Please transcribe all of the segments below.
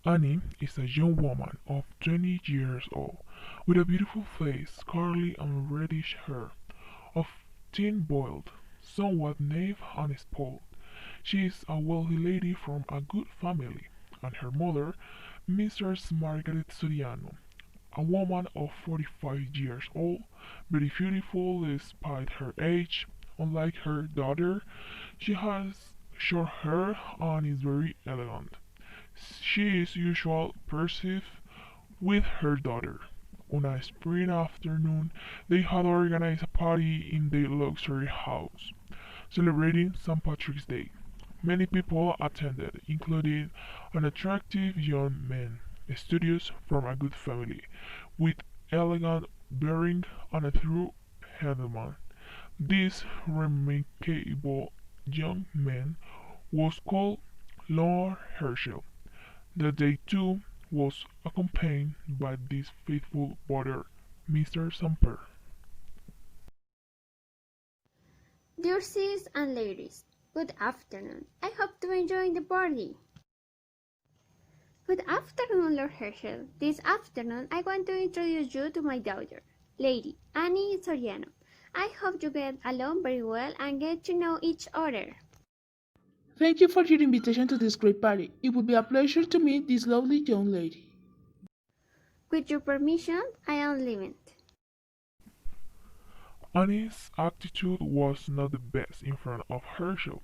Annie is a young woman of 20 years old, with a beautiful face, curly and reddish hair, often boiled, somewhat naive and spoiled. She is a wealthy lady from a good family, and her mother, Mrs. Margaret Soriano, a woman of 45 years old, very beautiful despite her age. Unlike her daughter, she has short hair and is very elegant. She is usually perceived with her daughter. On a spring afternoon, they had organized a party in their luxury house, celebrating St. Patrick's Day. Many people attended, including an attractive young man, studious from a good family, with elegant bearing and a true gentleman. This remarkable young man was called Lord Herschel. The day too was accompanied by this faithful brother, Mr. Samper. Dear sis and ladies, good afternoon. I hope to enjoy the party. Good afternoon, Lord Herschel. This afternoon I want to introduce you to my daughter, Lady Annie Soriano. I hope you get along very well and get to know each other. Thank you for your invitation to this great party. It would be a pleasure to meet this lovely young lady. With your permission, I am leaving. Annie's attitude was not the best in front of Herschel.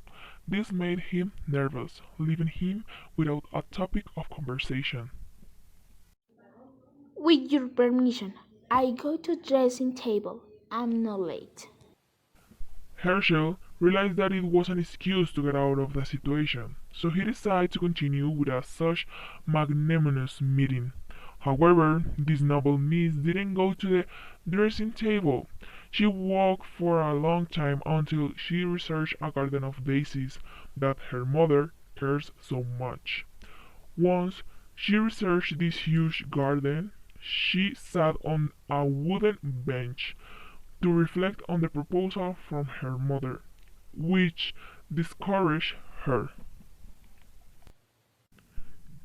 This made him nervous, leaving him without a topic of conversation. With your permission, I go to dressing table. I'm not late. Herschel realized that it was an excuse to get out of the situation, so he decided to continue with such magnanimous meeting. However, this noble niece didn't go to the dressing table. She walked for a long time until she researched a garden of daisies that her mother cares so much. Once she researched this huge garden, she sat on a wooden bench to reflect on the proposal from her mother, which discouraged her.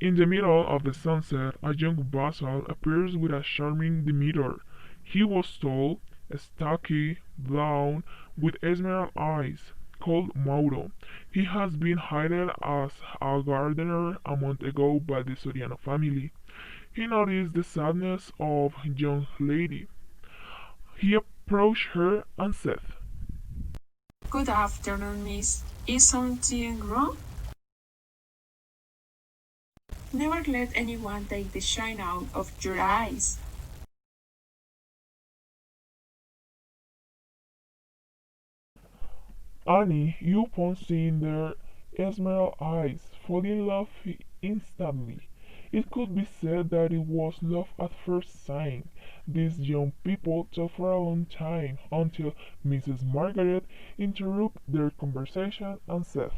In the middle of the sunset, a young vassal appears with a charming Demeter. He was tall, stocky, blond, with emerald eyes, called Mauro. He has been hired as a gardener a month ago by the Soriano family. He noticed the sadness of the young lady. He approached her and said, Good afternoon, miss. Is something wrong? Never let anyone take the shine out of your eyes. Annie, you upon seeing their emerald eyes, fall in love instantly. It could be said that it was love at first sight. These young people talked for a long time until Mrs. Margaret interrupted their conversation and said,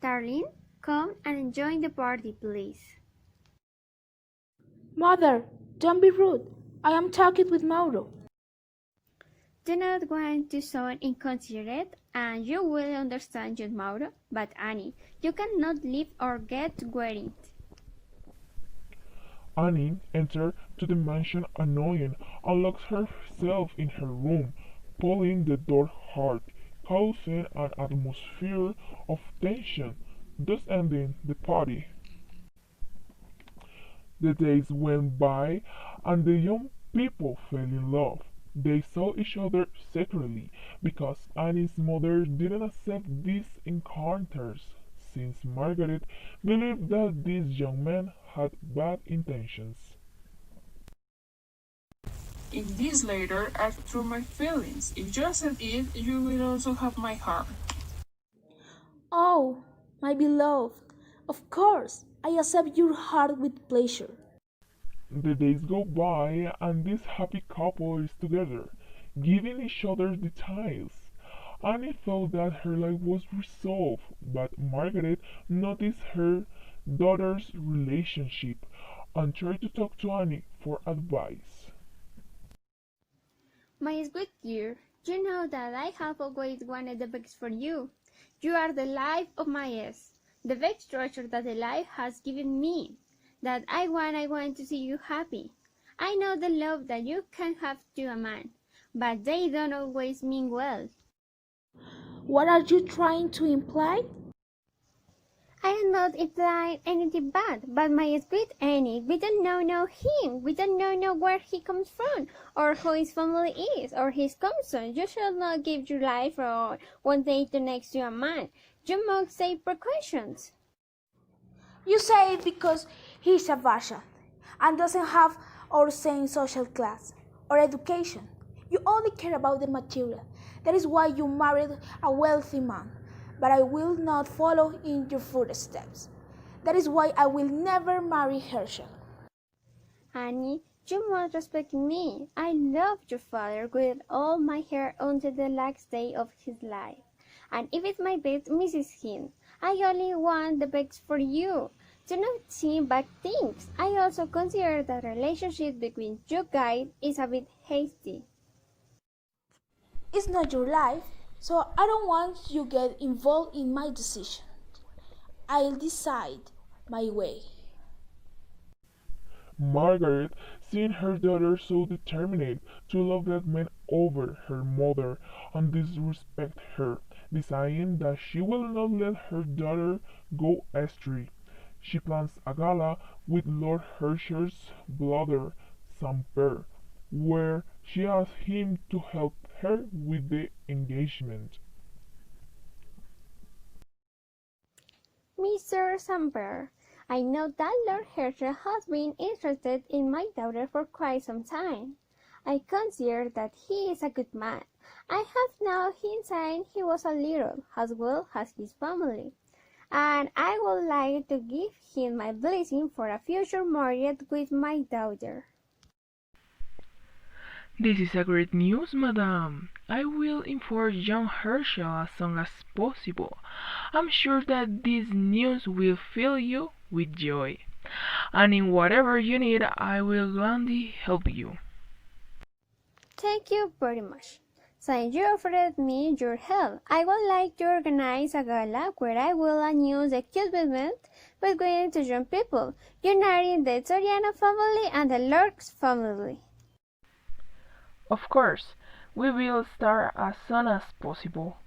Darling, come and join the party, please. Mother, don't be rude. I am talking with Mauro. Do not want to sound inconsiderate, and you will understand, John Mauro, but Annie, you cannot leave or get wedded. Annie entered to the mansion annoying and locked herself in her room, pulling the door hard, causing an atmosphere of tension, thus ending the party. The days went by and the young people fell in love. They saw each other secretly because Annie's mother didn't accept these encounters, since Margaret believed that these young men had bad intentions. In this letter, I through my feelings. If you accept it, you will also have my heart. Oh, my beloved. Of course, I accept your heart with pleasure. The days go by and this happy couple is together, giving each other details. Annie thought that her life was resolved, but Margaret noticed her daughter's relationship and tried to talk to Annie for advice. My sweet dear, you know that I have always wanted the best for you. You are the life of my eyes, the best treasure that the life has given me, that I want to see you happy. I know the love that you can have to a man, but they don't always mean well. What are you trying to imply? I am not implying anything bad, but my sweet Annie, we don't know him. We don't know where he comes from, or who his family is, or his concern. You should not give your life from one day to next to a man. You must take precautions. You say it because he's a Russian and doesn't have our same social class or education. You only care about the material. That is why you married a wealthy man. But I will not follow in your footsteps. That is why I will never marry Herschel. Annie, you must respect me. I love your father with all my heart until the last day of his life. And if it's my best misses him, I only want the best for you. Do not think bad things. I also consider the relationship between you guys is a bit hasty. It's not your life, so I don't want you to get involved in my decision. I'll decide my way. Margaret, seeing her daughter so determined to love that man over her mother and disrespect her, deciding that she will not let her daughter go astray. She plans a gala with Lord Herschel's brother, Samper, where she asks him to help her with the engagement. Mr. Samper, I know that Lord Herschel has been interested in my daughter for quite some time. I consider that he is a good man. I have known him since he was a little, as well as his family, and I would like to give him my blessing for a future marriage with my daughter. This is a great news, madam. I will inform young Herschel as soon as possible. I'm sure that this news will fill you with joy, and in whatever you need, I will gladly help you. Thank you very much. Since you offered me your help, I would like to organize a gala where I will announce the engagement between two young people, uniting the Soriano family and the Lorx family. Of course, we will start as soon as possible.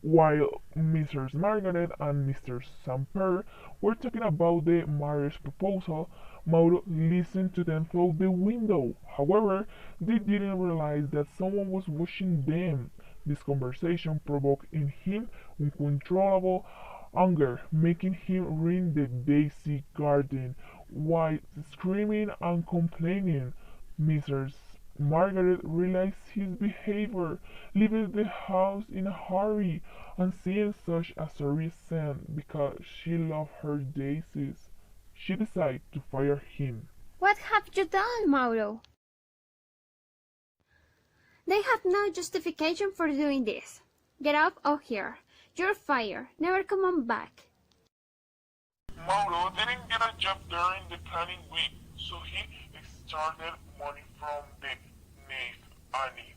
While Mrs. Margaret and Mr. Samper were talking about the marriage proposal, Mauro listened to them through the window. However, they didn't realize that someone was watching them. This conversation provoked in him uncontrollable anger, making him ring the daisy garden while screaming and complaining. Mrs. Margaret realized his behavior, leaving the house in a hurry, and seeing such a sorry scene because she loved her daisies, she decided to fire him. What have you done, Mauro? They have no justification for doing this. Get out of here. You're fired. Never come on back. Mauro didn't get a job during the planning week, so he extorted money from the knave Annie.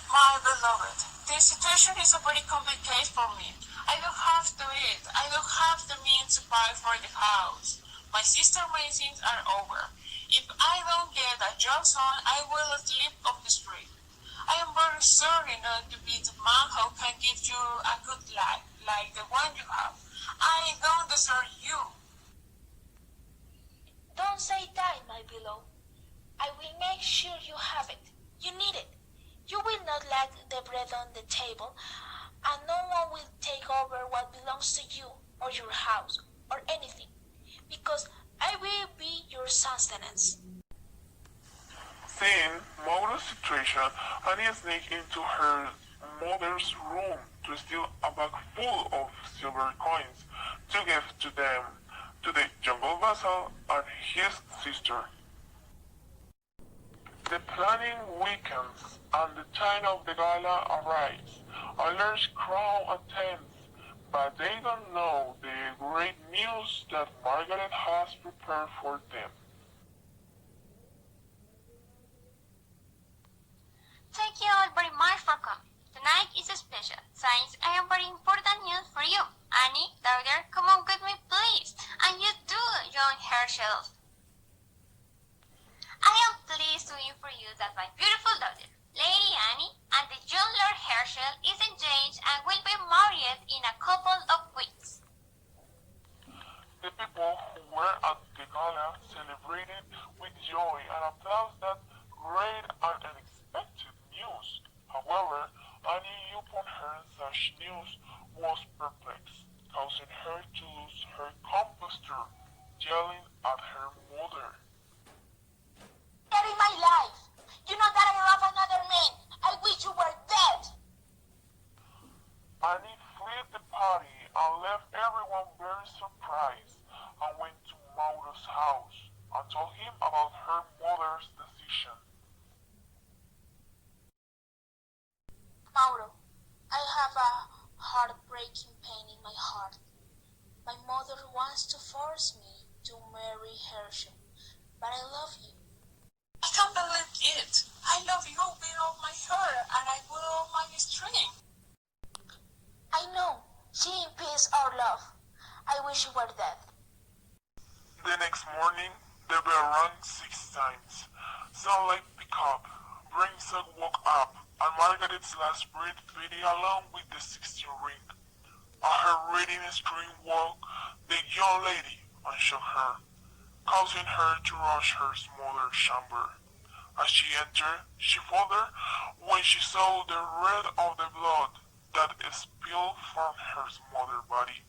My beloved, this situation is a very complicated for me. I don't have to eat. I don't have the means to buy for the house. My sister meetings are over. If I don't get a job soon, I will sleep off the street. I am very sorry not to be the man who can give you a good life like the one you have. I don't deserve you. Don't say that, my beloved. I will make sure you have it. You need it. You will not lack the bread on the table, and no one will take over what belongs to you or your house or anything, because I will be your sustenance. Seeing Mauro's situation, Annie sneaked into her mother's room to steal a bag full of silver coins to give to them, to the jungle vassal and his sister. The planning weekends and the time of the gala arrives. A large crowd attends, but they don't know the great news that Margaret has prepared for them. Thank Since I have very important news for you. Annie, daughter, come on with me, please. And you too, John Herschel. I am pleased to inform you that my beautiful daughter, Lady Annie, and the young Lord Herschel is engaged and will be married in a couple of weeks. The people who were at the gala celebrated with joy and applause that great and unexpected news. However, Annie, upon hearing such news, was perplexed, causing her to lose her composure, yelling at her mother. In my life, you know that I love another man. I wish you were dead. Annie fled the party and left everyone very surprised and went to Mauro's house and told him about her mother's decision. Mauro, I have a heartbreaking pain in my heart. My mother wants to force me to marry Herschel, but I love you. I can't believe it. I love you with all my heart and I with all my strength. I know. See in peace our love. I wish you were dead. The next morning, the bell rang 6 times. Sunlight picked up, Brimstone woke up, and Margaret's last breath faded along with the 16th ring. At her reading screen woke the young lady and shook her, causing her to rush her mother's chamber. As she entered, she faltered when she saw the red of the blood that spilled from her mother's body,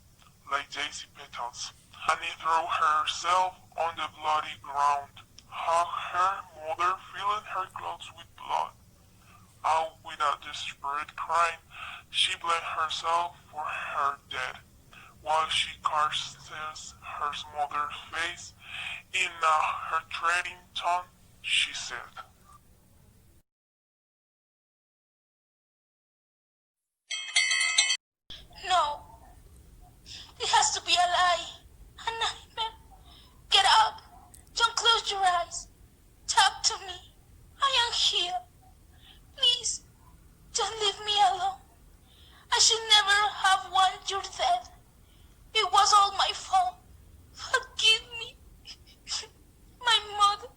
like daisy petals. Annie threw herself on the bloody ground, hugged her mother, filling her clothes with blood, and with a desperate cry, she blamed herself for her death, while she caresses her mother's face. In a hurting tone, she said, No, it has to be a lie. A nightmare. Get up. Don't close your eyes. Talk to me. I am here. Please, don't leave me alone. I should never have wanted your death. It was all my fault. Forgive me. My mother.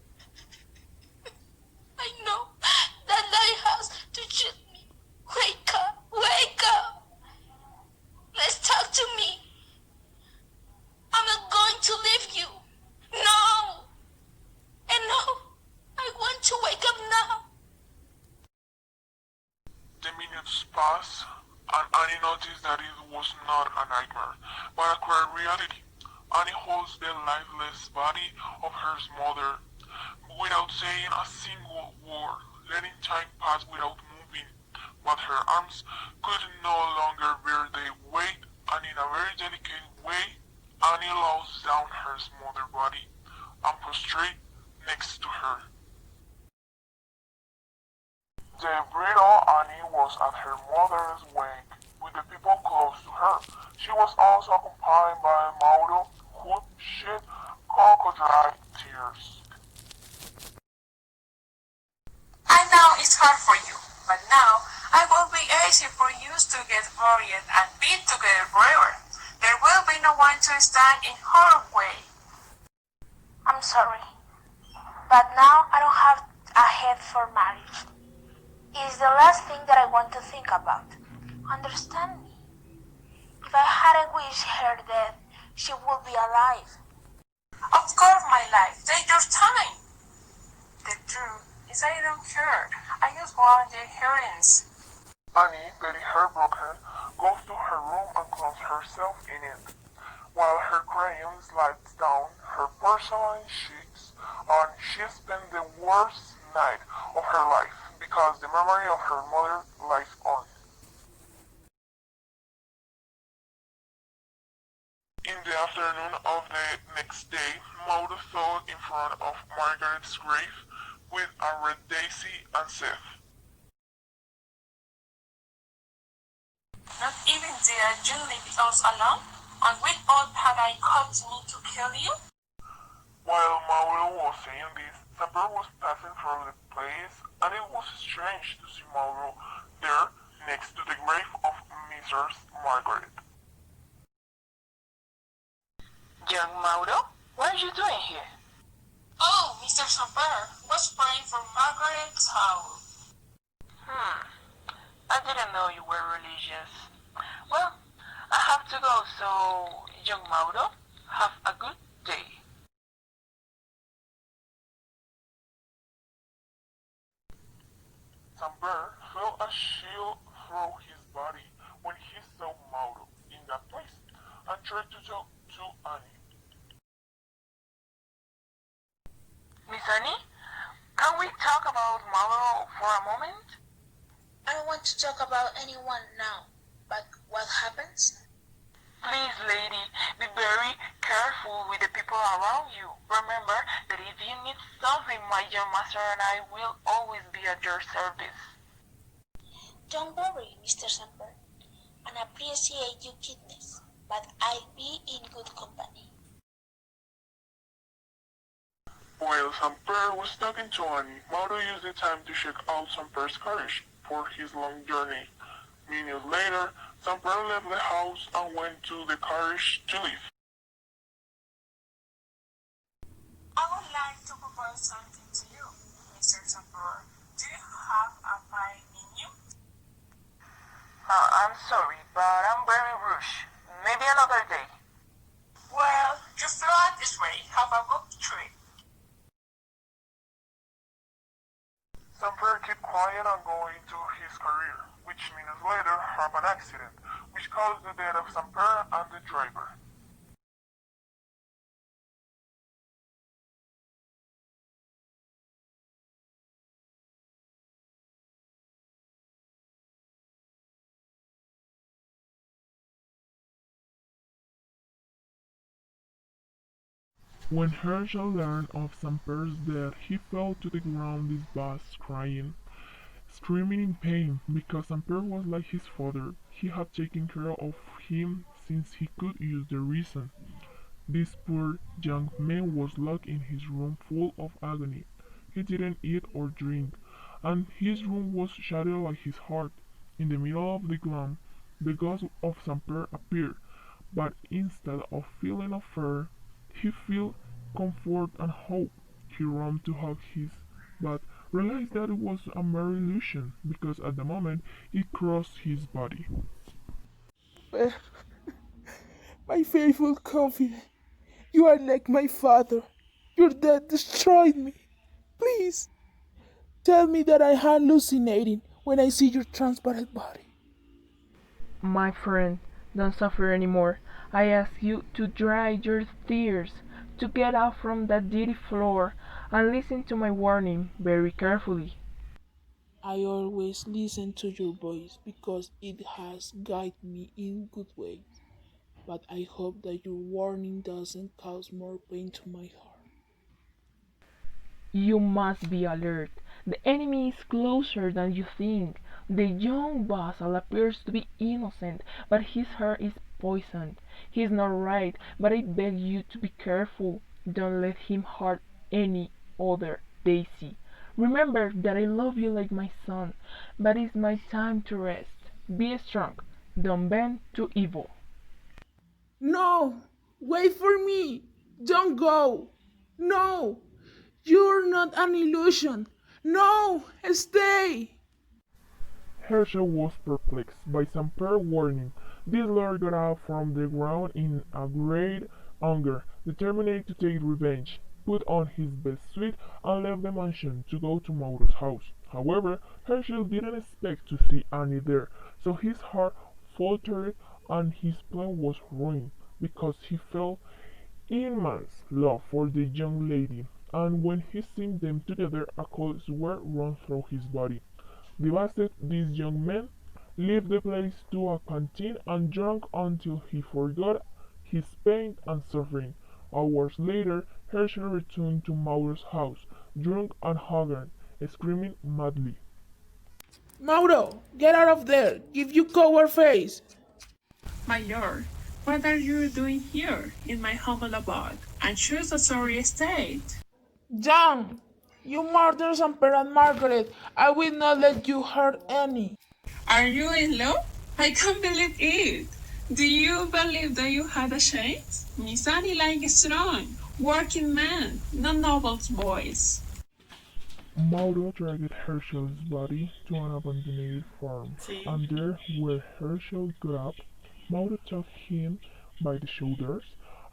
I know that lie has to shoot me. Wake up. Wake up. Let's talk to me. I'm not going to leave you. No. And no, I want to wake up now. The minutes passed, and Annie noticed that it was not a nightmare, but a cruel reality. Annie holds the lifeless body of her mother, without saying a single word, letting time pass without moving. But her arms could no longer bear the weight, and in a very delicate way, Annie lays down her mother's body and prostrate next to her. The brittle Annie was at her mother's wake, with the people close to her. She was also accompanied by Mauro, who shed crocodile tears. I know it's hard for you, but now I will be easy for you to get married and be together forever. There will be no one to stand in her way. I'm sorry, but now I don't have a head for marriage. It's the last thing that I want to think about. Understand me? If I hadn't wished her death, she would be alive. Of course, my life, take your time. The truth is I don't care. I just want the hearings. Annie, very heartbroken, goes to her room and closes herself in it, while her crayon slides down her porcelain cheeks, and she spends the worst night of her life because the memory of her mother lies on. In the afternoon of the next day, Maud stood in front of Margaret's grave with a red daisy and said, Not even dare you leave us alone, and with all that I caused me to kill you? While Mauro was saying this, some bird was passing through the place, and it was strange to see Mauro there next to the grave of Mrs. Margaret. Young Mauro, what are you doing here? Oh, Mr. Samper was praying for Margaret's house. I didn't know you were religious. Well, I have to go, so young Mauro, have a good day. Samper felt a chill through his body when he saw Mauro in that place and tried to talk to Annie. Miss Annie, can we talk about Mauro for a moment? I don't want to talk about anyone now, but what happens? Please, lady, be very careful with the people around you. Remember that if you need something, my young master and I will always be at your service. Don't worry, Mr. Samper, and appreciate your kindness, but I'll be in good company. While Samper was talking to Annie, Mauro used the time to check out Samper's carriage for his long journey. Minutes later, Samper left the house and went to the carriage to leave. I would like to propose something to you, Mr. Samper. Do you have a pie in you? I'm sorry, but I'm very rushed. Maybe another day. Well, you flew this way. Have a good trip. Samper kept quiet and going to his career, which minutes later had an accident, which caused the death of Samper and the driver. When Herschel learned of Samper's death, he fell to the ground disgusted, crying, screaming in pain, because Samper was like his father. He had taken care of him since he could use the reason. This poor young man was locked in his room full of agony. He didn't eat or drink, and his room was shattered like his heart. In the middle of the gloom, the ghost of Samper appeared, but instead of feeling of fear, he felt comfort and hope. He ran to hug his, but realized that it was a mere illusion, because at the moment it crossed his body. My faithful confidant, you are like my father. Your death destroyed me. Please, tell me that I am hallucinating when I see your transparent body. My friend, don't suffer anymore. I ask you to dry your tears, to get out from that dirty floor, and listen to my warning very carefully. I always listen to your voice because it has guided me in good ways. But I hope that your warning doesn't cause more pain to my heart. You must be alert. The enemy is closer than you think. The young vassal appears to be innocent, but his heart is poisoned. He is not right, but I beg you to be careful. Don't let him hurt any other Daisy. Remember that I love you like my son, but it's my time to rest. Be strong. Don't bend to evil. No! Wait for me! Don't go! No! You're not an illusion! No! Stay! Herschel was perplexed by Samper's warning. This lord got up from the ground in a great anger, determined to take revenge, put on his best suit, and left the mansion to go to Mauro's house. However, Herschel didn't expect to see Annie there, so his heart faltered and his plan was ruined, because he felt immense love for the young lady, and when he seen them together a cold sweat ran through his body. Devastated, this young man left the place to a canteen and drank until he forgot his pain and suffering. Hours later, Herschel returned to Mauro's house, drunk and haggard, screaming madly. Mauro, get out of there! Give you coward face! My lord, what are you doing here in my humble abode? And choose a sorry estate. Down! You murdered Samper and Margaret! I will not let you hurt any! Are you in love? I can't believe it. Do you believe that you had a chance? Miss Annie like a strong, working man, not Noble's boys. Mauro dragged Herschel's body to an abandoned farm, and there, where Herschel got up, Mauro took him by the shoulders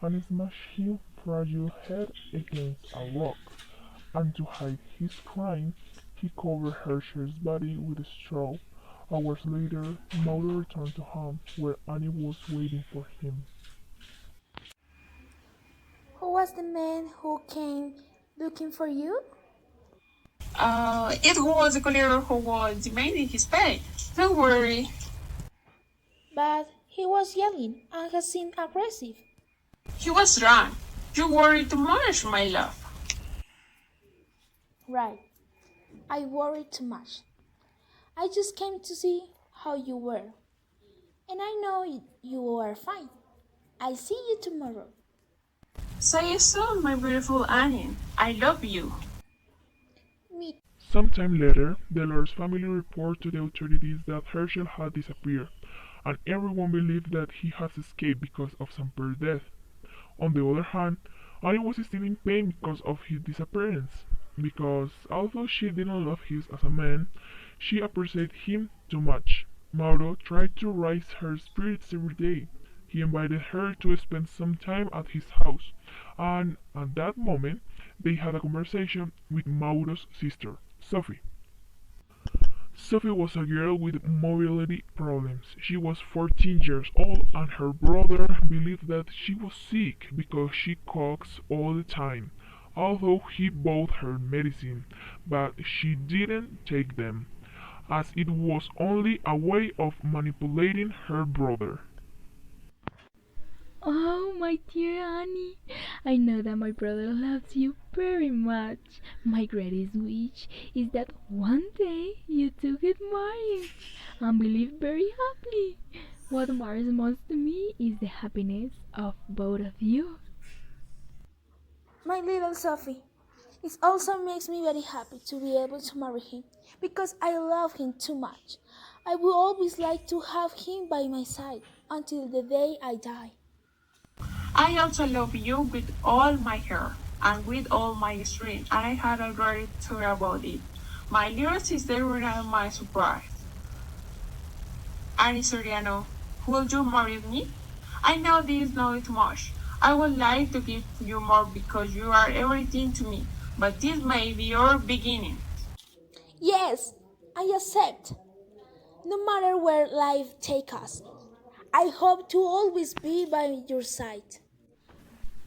and smashed his fragile head against a rock, and to hide his crime, he covered Herschel's body with straw. Hours later, Mauro returned to home, where Annie was waiting for him. Who was the man who came looking for you? It was the collector who was demanding his pay. Don't worry. But he was yelling and he seemed aggressive. He was wrong. You worry too much, my love. Right, I worried too much. I just came to see how you were. And I know you are fine. I'll see you tomorrow. Say it soon, my beautiful Annie. I love you. Me. Sometime later, the Lord's family reported to the authorities that Herschel had disappeared, and everyone believed that he has escaped because of some bird death. On the other hand, Annie was still in pain because of his disappearance, because although she didn't love him as a man, she appreciated him too much. Mauro tried to raise her spirits every day. He invited her to spend some time at his house, and at that moment they had a conversation with Mauro's sister, Sophie. Sophie was a girl with mobility problems. She was 14 years old and her brother believed that she was sick because she coughs all the time. Although he bought her medicine, but she didn't take them, as it was only a way of manipulating her brother. Oh, my dear Annie, I know that my brother loves you very much. My greatest wish is that one day you two get married and we live very happily. What matters most to me is the happiness of both of you. My little Sophie. It also makes me very happy to be able to marry him because I love him too much. I will always like to have him by my side until the day I die. I also love you with all my heart and with all my strength. I had already thought about it. My little sister will have my surprise. Annie Soriano, will you marry me? I know this is not too much. I would like to give you more because you are everything to me, but this may be your beginning. Yes, I accept. No matter where life takes us, I hope to always be by your side.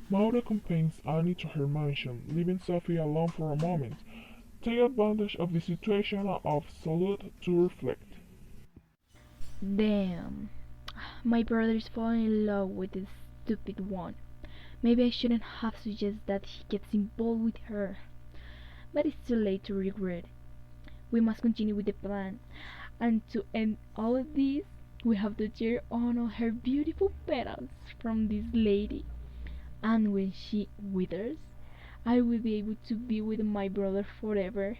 Mauro accompanies Annie to her mansion, leaving Sophie alone for a moment. Take advantage of the situation of solitude to reflect. Damn, my brother's falling in love with this stupid one. Maybe I shouldn't have suggested that he gets involved with her. But it's too late to regret. We must continue with the plan. And to end all of this, we have to tear on all her beautiful petals from this lady. And when she withers, I will be able to be with my brother forever.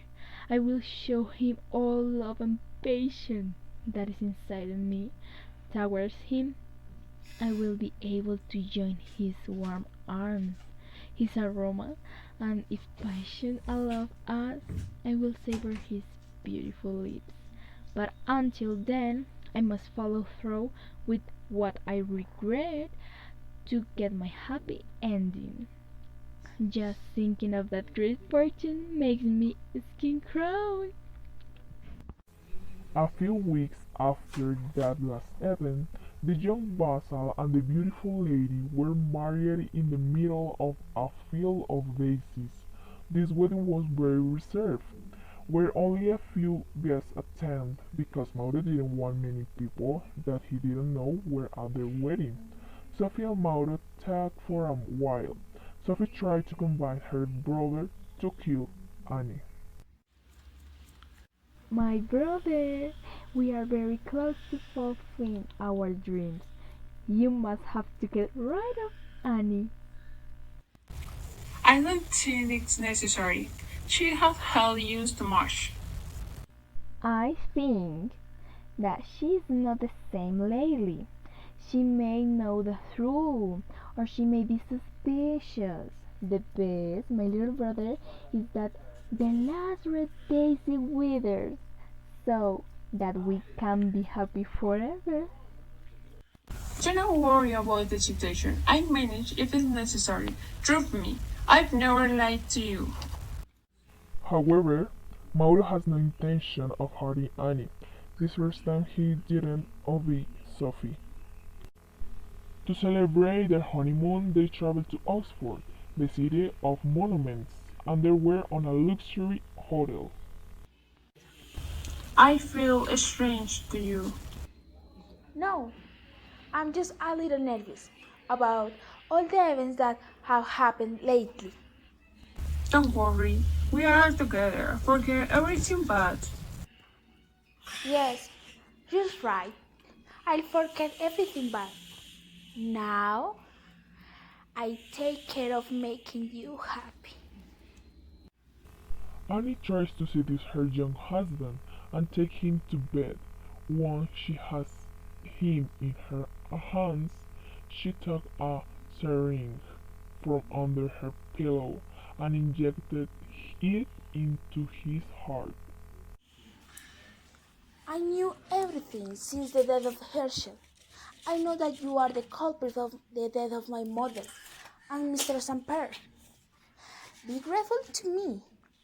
I will show him all love and patience that is inside of me towards him. I will be able to join his warm arms, his aroma, and if passion allows us, I will savor his beautiful lips. But until then, I must follow through with what I regret to get my happy ending. Just thinking of that great fortune makes me skin crawl. A few weeks after that last event, the young vassal and the beautiful lady were married in the middle of a field of daisies. This wedding was very reserved, where only a few guests attended because Mauro didn't want many people that he didn't know were at their wedding. Sophie and Mauro talked for a while. Sophie tried to convince her brother to kill Annie. My brother, we are very close to fulfilling our dreams. You must have to get rid of Annie. I don't think it's necessary. She has helped you too much. I think that she's not the same lately. She may know the truth, or she may be suspicious. The best, my little brother, is that the last red daisy withers, so that we can be happy forever. Do not worry about the situation. I manage if it's necessary. Trust me, I've never lied to you. However, Mauro has no intention of hurting Annie. This first time he didn't obey Sophie. To celebrate their honeymoon, they traveled to Oxford, the city of monuments, and they were on a luxury hotel. I feel strange to you. No, I'm just a little nervous about all the events that have happened lately. Don't worry, we are together. Forget everything bad. Yes, you're right. I'll forget everything bad. Now, I take care of making you happy. Annie tries to seduce her young husband and take him to bed. Once she has him in her hands, she took a syringe from under her pillow and injected it into his heart. I knew everything since the death of Herschel. I know that you are the culprit of the death of my mother and Mr. Samper. Be grateful to me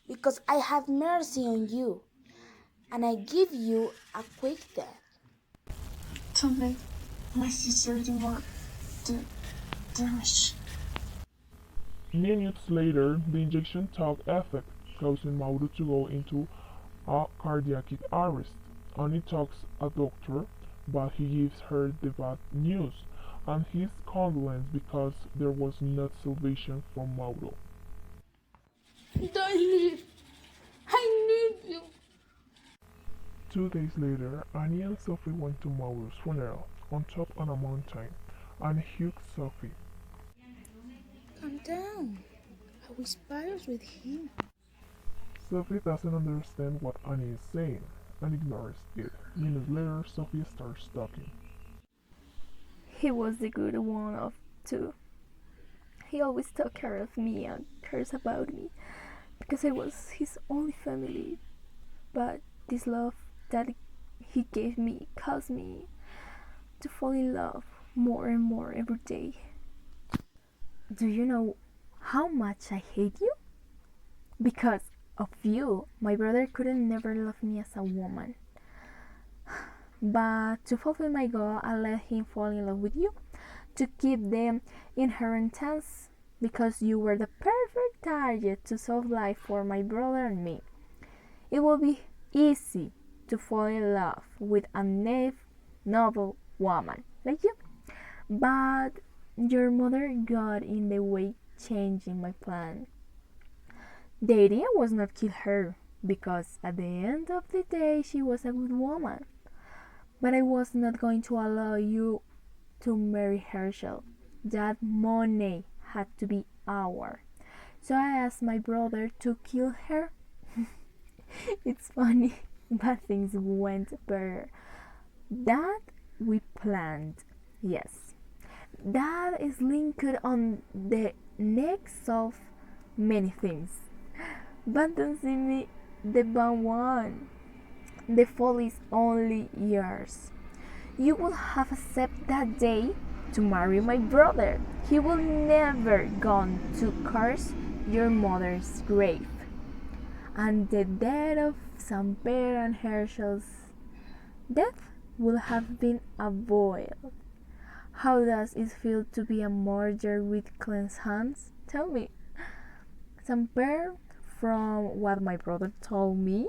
because I had mercy on you and I give you a quick death. Someday, my sister more the damage. Minutes later, the injection took effect, causing Mauro to go into a cardiac arrest. Annie talks a doctor, but he gives her the bad news and his condolence because there was not salvation for Mauro. Don't leave. I need you. 2 days later, Annie and Sophie went to Mauro's funeral on top of a mountain. Annie hugged Sophie. Calm down. I whispers with him. Sophie doesn't understand what Annie is saying and ignores it. Minutes later, Sophie starts talking. He was the good one of two. He always took care of me and cares about me because I was his only family. But this love that he gave me caused me to fall in love more and more every day. Do you know how much I hate you? Because of you, my brother couldn't never love me as a woman. But to fulfill my goal, I let him fall in love with you to keep the inheritance because you were the perfect target to solve life for my brother and me. It will be easy to fall in love with a naive, noble woman like you. But your mother got in the way, changing my plan. The idea was not kill her, because at the end of the day she was a good woman. But I was not going to allow you to marry Herschel. That money had to be ours. So I asked my brother to kill her. It's funny, but things went better. That we planned, yes. That is linked on the next of many things. But don't see me the bad one. The fall is only yours. You will have accepted that day to marry my brother. He will never gone to curse your mother's grave. And the death of Samper and Herschel's death will have been avoided. How does it feel to be a murderer with clean hands? Tell me. Samper, from what my brother told me,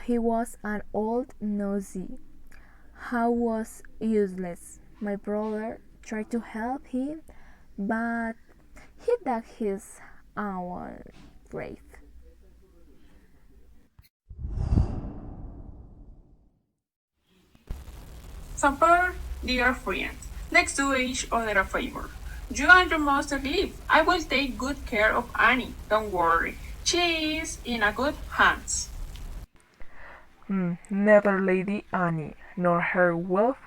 he was an old nosy. How was useless. My brother tried to help him, but he dug his own grave. Support, dear friend. Let's do each other a favor. You and your master leave. I will take good care of Annie. Don't worry. She is in a good hands. Neither Lady Anne nor her wealth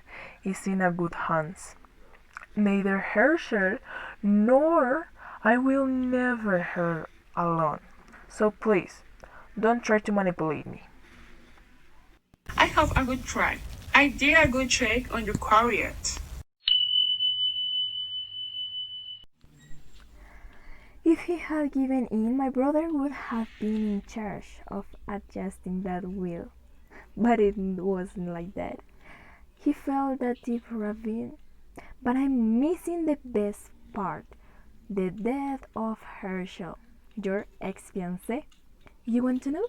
is in a good hands. Neither Herschel nor I will never her alone. So please, don't try to manipulate me. I have a good try. I did a good check on your career. If he had given in, my brother would have been in charge of adjusting that will. But it wasn't like that. He felt that deep ravine. But I'm missing the best part, the death of Herschel, your ex-fiancé. You want to know?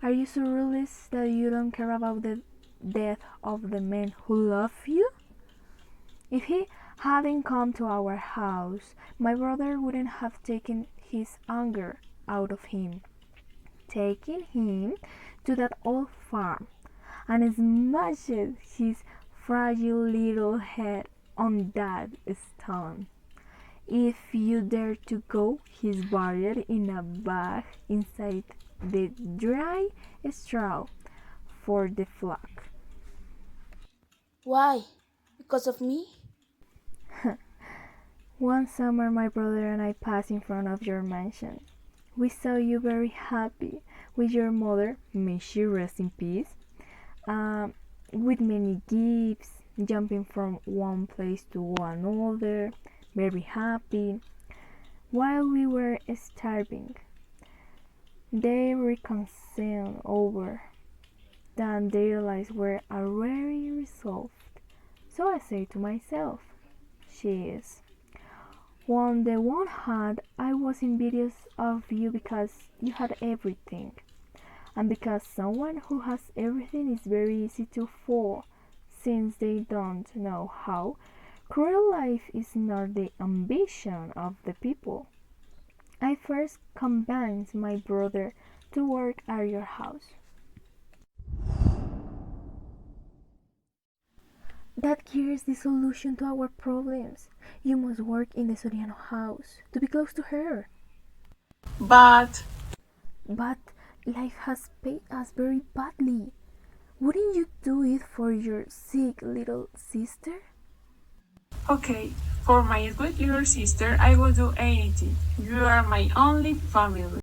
Are you so ruthless that you don't care about the death of the man who loved you? If he hadn't come to our house, my brother wouldn't have taken his anger out of him, taking him to that old farm and smashed his fragile little head on that stone. If you dare to go, he's buried in a bag inside the dry straw for the flock. Why? Because of me? One summer, my brother and I passed in front of your mansion. We saw you very happy with your mother, may she rest in peace, with many gifts, jumping from one place to another, very happy, while we were starving. They reconciled over that their lives were already resolved. So I say to myself, she is. On the one hand, I was envious of you because you had everything, and because someone who has everything is very easy to fool, since they don't know how. Cruel life is not the ambition of the people. I first convinced my brother to work at your house. That here's the solution to our problems. You must work in the Soriano house to be close to her. But But life has paid us very badly. Wouldn't you do it for your sick little sister? okay, for my good little sister, I will do anything. You are my only family.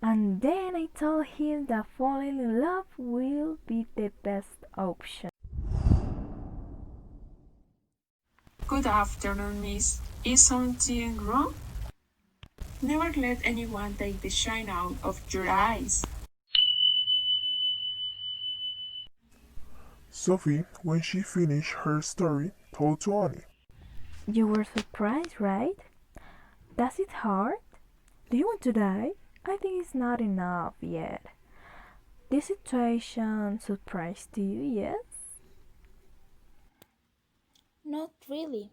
And then I told him that falling in love will be the best option. Good afternoon, miss. Is something wrong? Never let anyone take the shine out of your eyes. Sophie, when she finished her story, told to Annie. You were surprised, right? Does it hurt? Do you want to die? I think it's not enough yet. This situation surprised you, yes? Not really.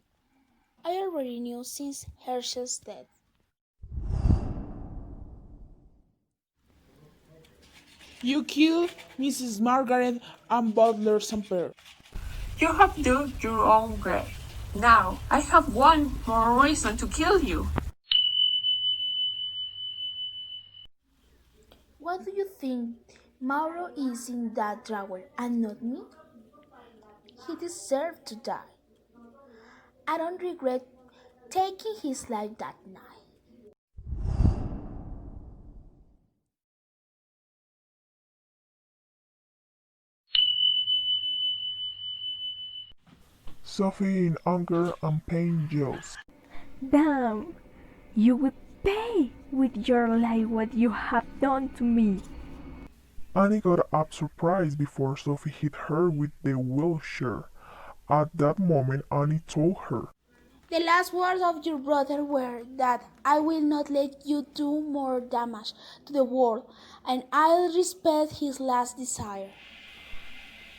I already knew since Herschel's death. You killed Mrs. Margaret and Butler St. Pierre. You have dug your own grave. Now, I have one more reason to kill you. Why do you think Mauro is in that drawer and not me? He deserved to die. I don't regret taking his life that night. Sophie in anger and pain yells. Damn! You would pay with your life what you have done to me. Annie got up surprised before Sophie hit her with the wheelchair. At that moment, Annie told her, The last words of your brother were that I will not let you do more damage to the world, and I'll respect his last desire.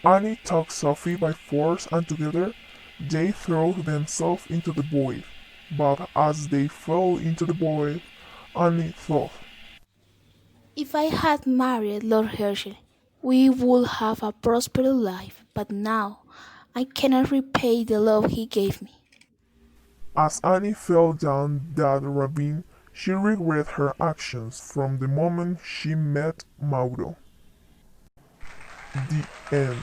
Annie took Sophie by force and together they threw themselves into the void. But as they fell into the void, Annie thought, If I had married Lord Herschel, we would have a prosperous life, but now I cannot repay the love he gave me. as Annie fell down that ravine, She regretted her actions from the moment she met Mauro. The end.